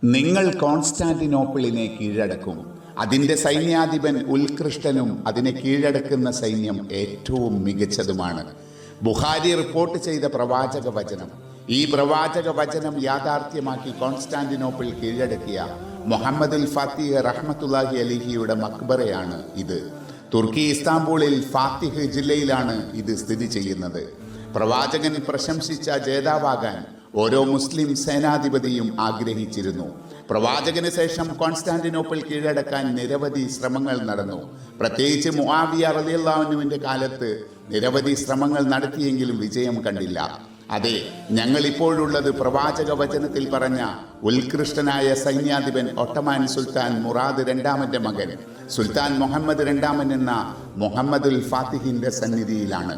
നിങ്ങൾ കോൺസ്റ്റാന്റിനോപ്പിളിനെ കീഴടക്കും. അതിൻ്റെ സൈന്യാധിപൻ ഉത്കൃഷ്ടനും അതിനെ കീഴടക്കുന്ന സൈന്യം ഏറ്റവും മികച്ചതുമാണ്. ബുഖാരി റിപ്പോർട്ട് ചെയ്ത പ്രവാചക വചനം. ഈ പ്രവാചക വചനം യാഥാർത്ഥ്യമാക്കി കോൺസ്റ്റാന്റിനോപ്പിൾ കീഴടക്കിയ മുഹമ്മദുൽ ഫാത്തിഹ് റഹ്മത്തുള്ളാഹി അലിഹിയുടെ മക്ബറയാണ് ഇത്. തുർക്കി ഇസ്താംബൂളിൽ ഫാത്തിഹ് ജില്ലയിലാണ് ഇത് സ്ഥിതി ചെയ്യുന്നത്. പ്രവാചകൻ പ്രശംസിച്ച ജേതാവാകാൻ ഓരോ മുസ്ലിം സേനാധിപതിയും ആഗ്രഹിച്ചിരുന്നു. പ്രവാചകന് ശേഷം കോൺസ്റ്റാന്റിനോപ്പിൾ കീഴടക്കാൻ നിരവധി ശ്രമങ്ങൾ നടന്നു. പ്രത്യേകിച്ച് മുആവിയ റളിയല്ലാഹു അൻഹുവിന്റെ കാലത്ത് നിരവധി ശ്രമങ്ങൾ നടത്തിയെങ്കിലും വിജയം കണ്ടില്ല. അതെ, ഞങ്ങൾ ഇപ്പോഴുള്ളത് പ്രവാചക വചനത്തിൽ പറഞ്ഞ ഉത്കൃഷ്ടനായ സൈന്യാധിപൻ ഒട്ടമാൻ സുൽത്താൻ മുറാദ് രണ്ടാമന്റെ മകൻ സുൽത്താൻ മുഹമ്മദ് രണ്ടാമൻ എന്ന മുഹമ്മദുൽ ഫാത്തിഹിന്റെ സന്നിധിയിലാണ്.